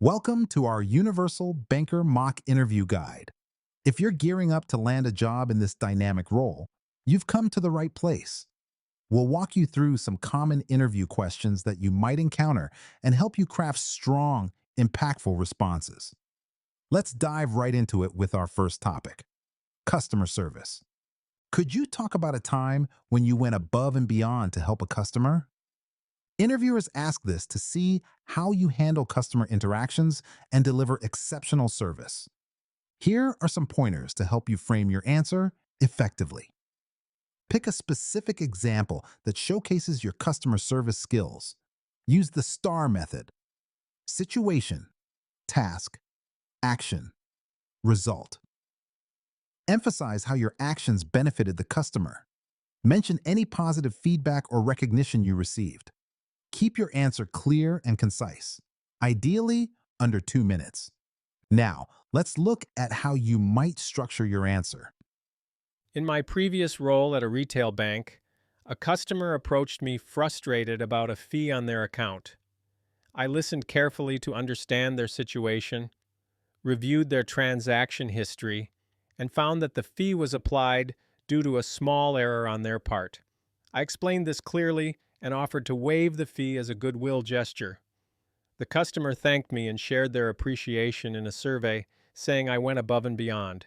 Welcome to our Universal Banker Mock Interview Guide. If you're gearing up to land a job in this dynamic role, you've come to the right place. We'll walk you through some common interview questions that you might encounter and help you craft strong, impactful responses. Let's dive right into it with our first topic, customer service. Could you talk about a time when you went above and beyond to help a customer? Interviewers ask this to see how you handle customer interactions and deliver exceptional service. Here are some pointers to help you frame your answer effectively. Pick a specific example that showcases your customer service skills. Use the STAR method: situation, task, action, result. Emphasize how your actions benefited the customer. Mention any positive feedback or recognition you received. Keep your answer clear and concise, ideally under 2 minutes. Now, let's look at how you might structure your answer. In my previous role at a retail bank, a customer approached me frustrated about a fee on their account. I listened carefully to understand their situation, reviewed their transaction history, and found that the fee was applied due to a small error on their part. I explained this clearly and offered to waive the fee as a goodwill gesture. The customer thanked me and shared their appreciation in a survey, saying I went above and beyond.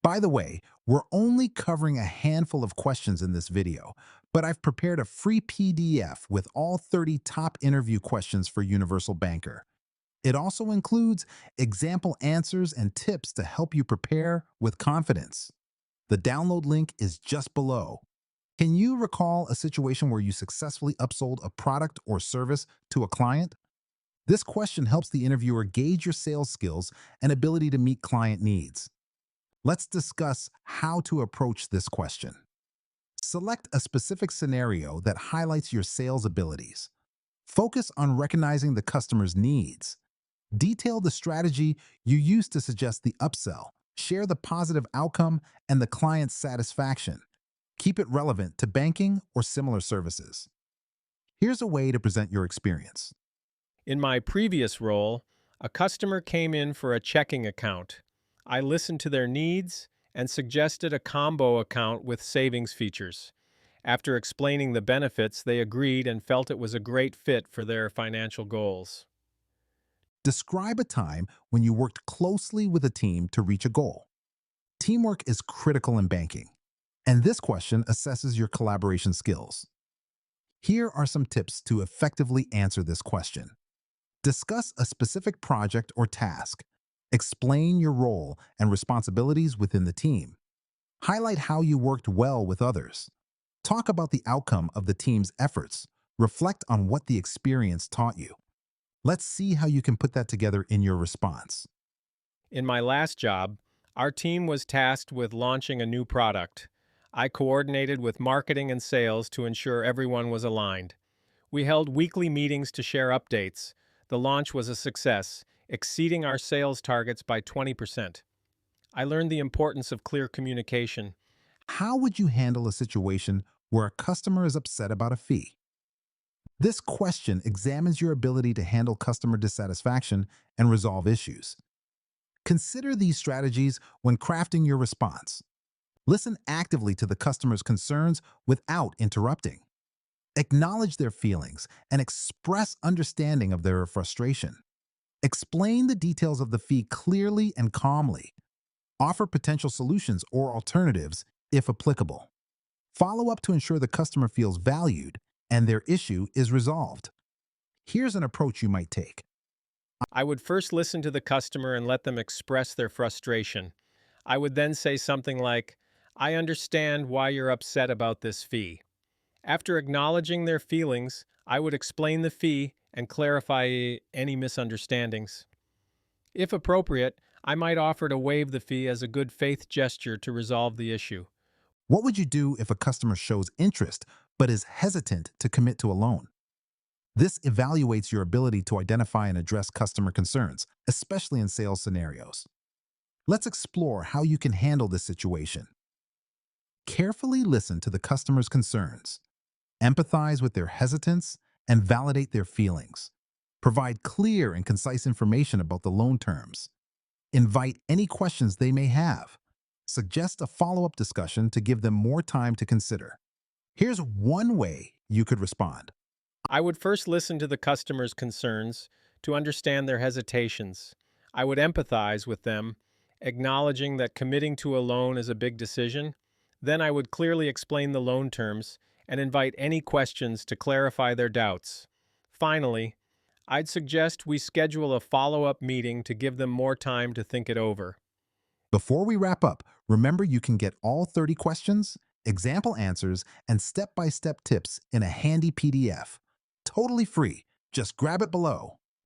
By the way, we're only covering a handful of questions in this video, but I've prepared a free PDF with all 30 top interview questions for Universal Banker. It also includes example answers and tips to help you prepare with confidence. The download link is just below. Can you recall a situation where you successfully upsold a product or service to a client? This question helps the interviewer gauge your sales skills and ability to meet client needs. Let's discuss how to approach this question. Select a specific scenario that highlights your sales abilities. Focus on recognizing the customer's needs. Detail the strategy you use to suggest the upsell. Share the positive outcome and the client's satisfaction. Keep it relevant to banking or similar services. Here's a way to present your experience. In my previous role, a customer came in for a checking account. I listened to their needs and suggested a combo account with savings features. After explaining the benefits, they agreed and felt it was a great fit for their financial goals. Describe a time when you worked closely with a team to reach a goal. Teamwork is critical in banking, and this question assesses your collaboration skills. Here are some tips to effectively answer this question. Discuss a specific project or task. Explain your role and responsibilities within the team. Highlight how you worked well with others. Talk about the outcome of the team's efforts. Reflect on what the experience taught you. Let's see how you can put that together in your response. In my last job, our team was tasked with launching a new product. I coordinated with marketing and sales to ensure everyone was aligned. We held weekly meetings to share updates. The launch was a success, exceeding our sales targets by 20%. I learned the importance of clear communication. How would you handle a situation where a customer is upset about a fee? This question examines your ability to handle customer dissatisfaction and resolve issues. Consider these strategies when crafting your response. Listen actively to the customer's concerns without interrupting. Acknowledge their feelings and express understanding of their frustration. Explain the details of the fee clearly and calmly. Offer potential solutions or alternatives if applicable. Follow up to ensure the customer feels valued and their issue is resolved. Here's an approach you might take. I would first listen to the customer and let them express their frustration. I would then say something like, I understand why you're upset about this fee. After acknowledging their feelings, I would explain the fee and clarify any misunderstandings. If appropriate, I might offer to waive the fee as a good faith gesture to resolve the issue. What would you do if a customer shows interest but is hesitant to commit to a loan? This evaluates your ability to identify and address customer concerns, especially in sales scenarios. Let's explore how you can handle this situation. Carefully listen to the customer's concerns. Empathize with their hesitance and validate their feelings. Provide clear and concise information about the loan terms. Invite any questions they may have. Suggest a follow-up discussion to give them more time to consider. Here's one way you could respond. I would first listen to the customer's concerns to understand their hesitations. I would empathize with them, acknowledging that committing to a loan is a big decision. Then I would clearly explain the loan terms and invite any questions to clarify their doubts. Finally, I'd suggest we schedule a follow-up meeting to give them more time to think it over. Before we wrap up, remember you can get all 30 questions, example answers, and step-by-step tips in a handy PDF. Totally free. Just grab it below.